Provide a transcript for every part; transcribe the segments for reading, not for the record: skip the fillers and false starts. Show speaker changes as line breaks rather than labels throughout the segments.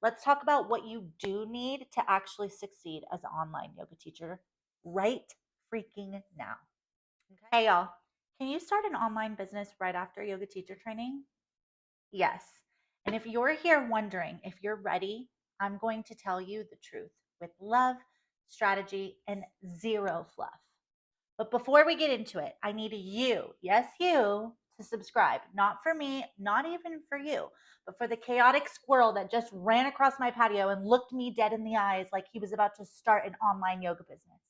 Let's talk about what you do need to actually succeed as an online yoga teacher right freaking now. Okay. Hey, y'all. Can you start an online business right after yoga teacher training? Yes. And if you're here wondering if you're ready, I'm going to tell you the truth with love, strategy, and zero fluff. But before we get into it, I need you, yes, you, to subscribe. Not for me, not even for you, but for the chaotic squirrel that just ran across my patio and looked me dead in the eyes like he was about to start an online yoga business.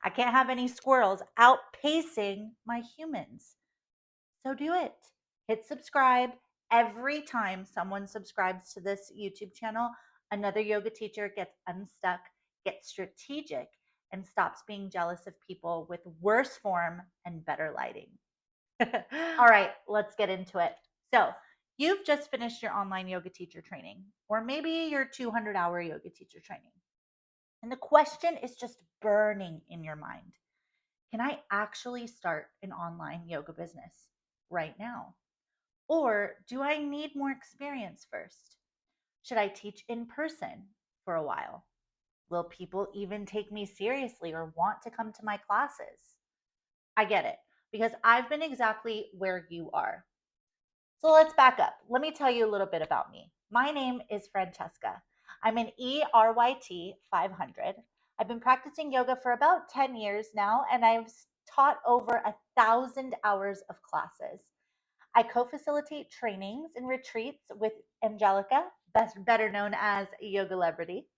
I can't have any squirrels outpacing my humans. So do it. Hit subscribe. Every time someone subscribes to this YouTube channel, another yoga teacher gets unstuck, gets strategic, and stops being jealous of people with worse form and better lighting. All right, let's get into it. So, you've just finished your online yoga teacher training, or maybe your 200-hour yoga teacher training. And the question is just burning in your mind. Can I actually start an online yoga business right now? Or do I need more experience first? Should I teach in person for a while? Will people even take me seriously or want to come to my classes? I get it because I've been exactly where you are. So let's back up. Let me tell you a little bit about me. My name is Francesca. I'm an ERYT 500. I've been practicing yoga for about 10 years now, and I've taught over 1,000 hours of classes. I co-facilitate trainings and retreats with Angelica, better known as Yoga Celebrity,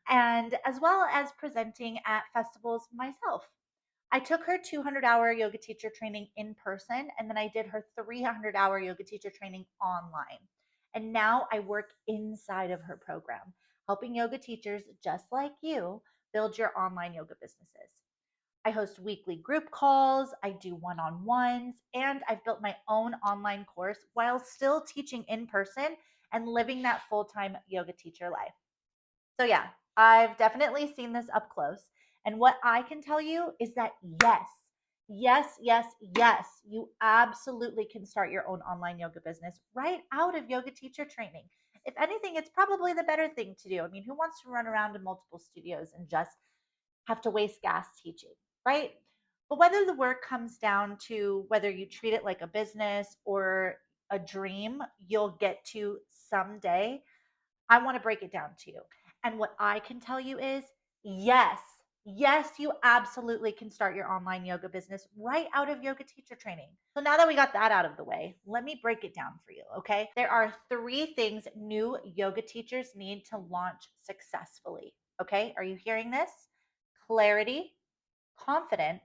and as well as presenting at festivals myself. I took her 200-hour yoga teacher training in person, and then I did her 300-hour yoga teacher training online. And now I work inside of her program, helping yoga teachers just like you build your online yoga businesses. I host weekly group calls, I do one on ones, and I've built my own online course while still teaching in person and living that full time yoga teacher life. So, yeah, I've definitely seen this up close. And what I can tell you is that yes, you absolutely can start your own online yoga business right out of yoga teacher training. If anything, it's probably the better thing to do. I mean, who wants to run around in multiple studios and just have to waste gas teaching, right? But whether the work comes down to whether you treat it like a business or a dream you'll get to someday, I want to break it down to you. And what I can tell you is yes, you absolutely can start your online yoga business right out of yoga teacher training. So now that we got that out of the way, let me break it down for you, okay? There are 3 things new yoga teachers need to launch successfully, okay? Are you hearing this? Clarity, confidence,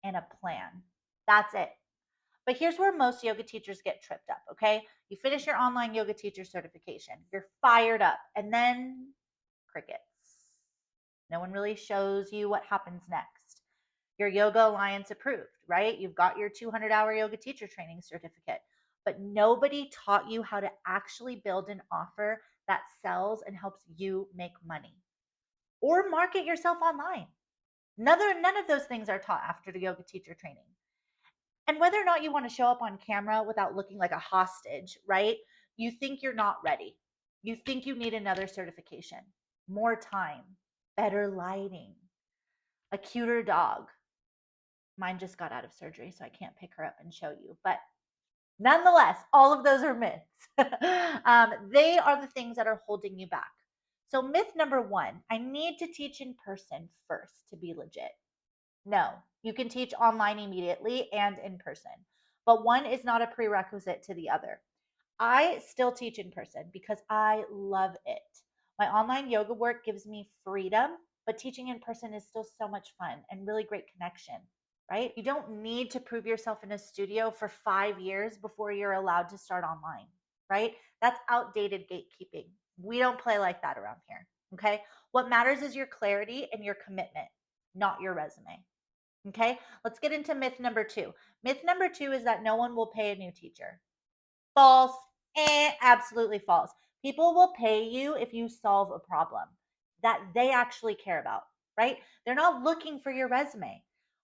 and a plan. That's it. But here's where most yoga teachers get tripped up, okay? You finish your online yoga teacher certification, you're fired up, and then crickets. No one really shows you what happens next. Your Yoga Alliance approved, right? You've got your 200-hour yoga teacher training certificate, but nobody taught you how to actually build an offer that sells and helps you make money or market yourself online. None of those things are taught after the yoga teacher training. And whether or not you want to show up on camera without looking like a hostage, right? You think you're not ready. You think you need another certification, more time, better lighting, a cuter dog. Mine just got out of surgery, so I can't pick her up and show you. But nonetheless, all of those are myths. They are the things that are holding you back. So, myth number 1, I need to teach in person first to be legit. No, you can teach online immediately and in person, but one is not a prerequisite to the other. I still teach in person because I love it. My online yoga work gives me freedom, but teaching in person is still so much fun and really great connection, right? You don't need to prove yourself in a studio for 5 years before you're allowed to start online, right? That's outdated gatekeeping. We don't play like that around here, okay? What matters is your clarity and your commitment, not your resume. Okay, let's get into myth number 2. Myth number 2 is that no one will pay a new teacher. False. Absolutely false. People will pay you if you solve a problem that they actually care about, right? They're not looking for your resume.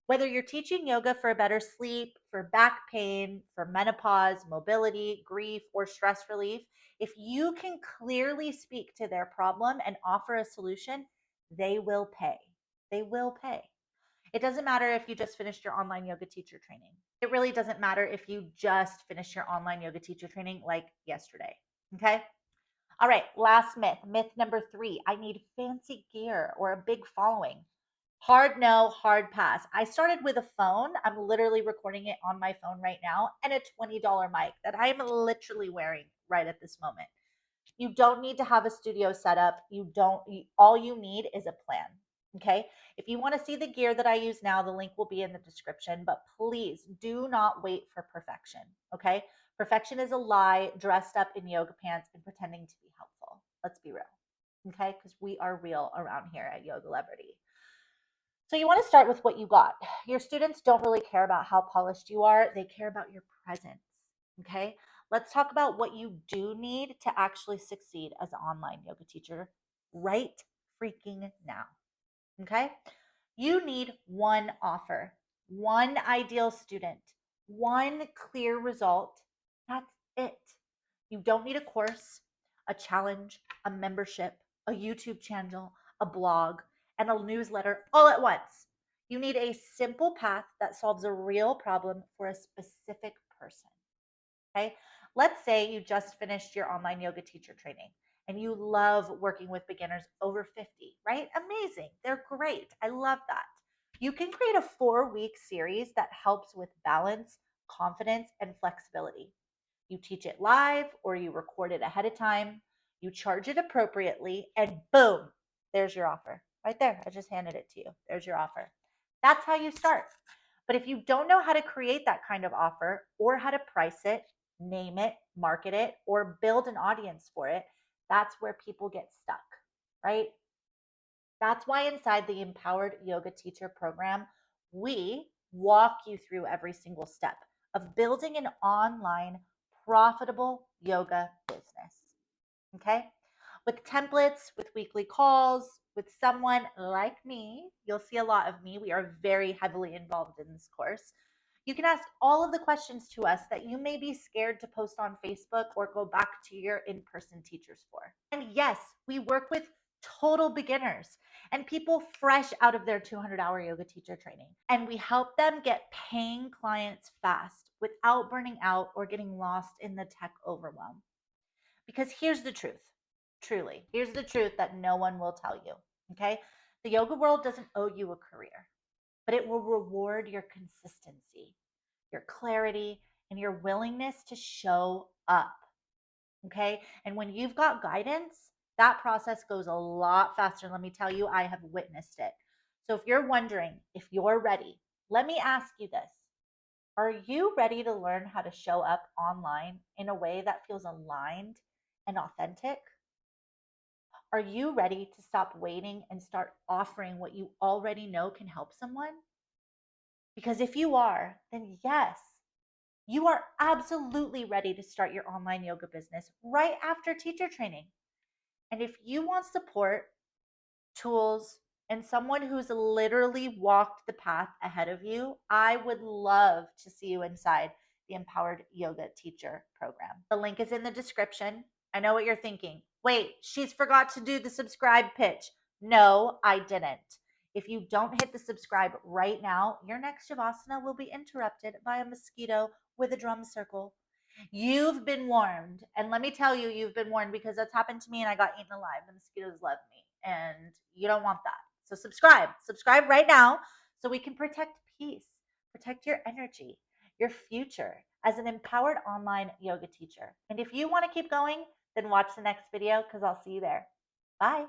Whether you're teaching yoga for better sleep, for back pain, for menopause, mobility, grief, or stress relief, if you can clearly speak to their problem and offer a solution, they will pay. They will pay. It doesn't matter if you just finished your online yoga teacher training. It really doesn't matter if you just finished your online yoga teacher training like yesterday. Okay. All right. Last myth. Myth number 3. I need fancy gear or a big following. Hard no, hard pass. I started with a phone. I'm literally recording it on my phone right now, and a $20 mic that I am literally wearing right at this moment. You don't need to have a studio set up. All you need is a plan. Okay. If you want to see the gear that I use now, the link will be in the description, but please do not wait for perfection. Okay. Perfection is a lie dressed up in yoga pants and pretending to be helpful. Let's be real. Okay. Because we are real around here at Yoga Celebrity. So you want to start with what you got. Your students don't really care about how polished you are. They care about your presence. Okay. Let's talk about what you do need to actually succeed as an online yoga teacher right freaking now. Okay. You need one offer, one ideal student, one clear result. That's it. You don't need a course, a challenge, a membership, a YouTube channel, a blog, and a newsletter all at once. You need a simple path that solves a real problem for a specific person. Okay. Let's say you just finished your online yoga teacher training and you love working with beginners over 50, right? Amazing. They're great. I love that. You can create a 4-week series that helps with balance, confidence, and flexibility. You teach it live or you record it ahead of time. You charge it appropriately, and boom, there's your offer. Right there. I just handed it to you. There's your offer. That's how you start. But if you don't know how to create that kind of offer or how to price it, name it, market it, or build an audience for it, that's where people get stuck, right? That's why inside the Empowered Yoga Teacher program, we walk you through every single step of building an online profitable yoga business. Okay. With templates, with weekly calls, with someone like me, you'll see a lot of me. We are very heavily involved in this course. You can ask all of the questions to us that you may be scared to post on Facebook or go back to your in person teachers for. And yes, we work with total beginners and people fresh out of their 200-hour yoga teacher training. And we help them get paying clients fast without burning out or getting lost in the tech overwhelm. Because here's the truth, truly, here's the truth that no one will tell you. Okay. The yoga world doesn't owe you a career, but it will reward your consistency, your clarity, and your willingness to show up. Okay. And when you've got guidance, that process goes a lot faster. Let me tell you, I have witnessed it. So if you're wondering if you're ready, let me ask you this. Are you ready to learn how to show up online in a way that feels aligned and authentic? Are you ready to stop waiting and start offering what you already know can help someone? Because if you are, then yes, you are absolutely ready to start your online yoga business right after teacher training. And if you want support, tools, and someone who's literally walked the path ahead of you, I would love to see you inside the Empowered Yoga Teacher program. The link is in the description. I know what you're thinking. Wait, she's forgot to do the subscribe pitch. No, I didn't. If you don't hit the subscribe right now, your next Shavasana will be interrupted by a mosquito with a drum circle. You've been warned. And let me tell you, you've been warned because that's happened to me and I got eaten alive. The mosquitoes love me and you don't want that. So subscribe right now so we can protect peace, protect your energy, your future as an empowered online yoga teacher. And if you want to keep going, then watch the next video because I'll see you there. Bye.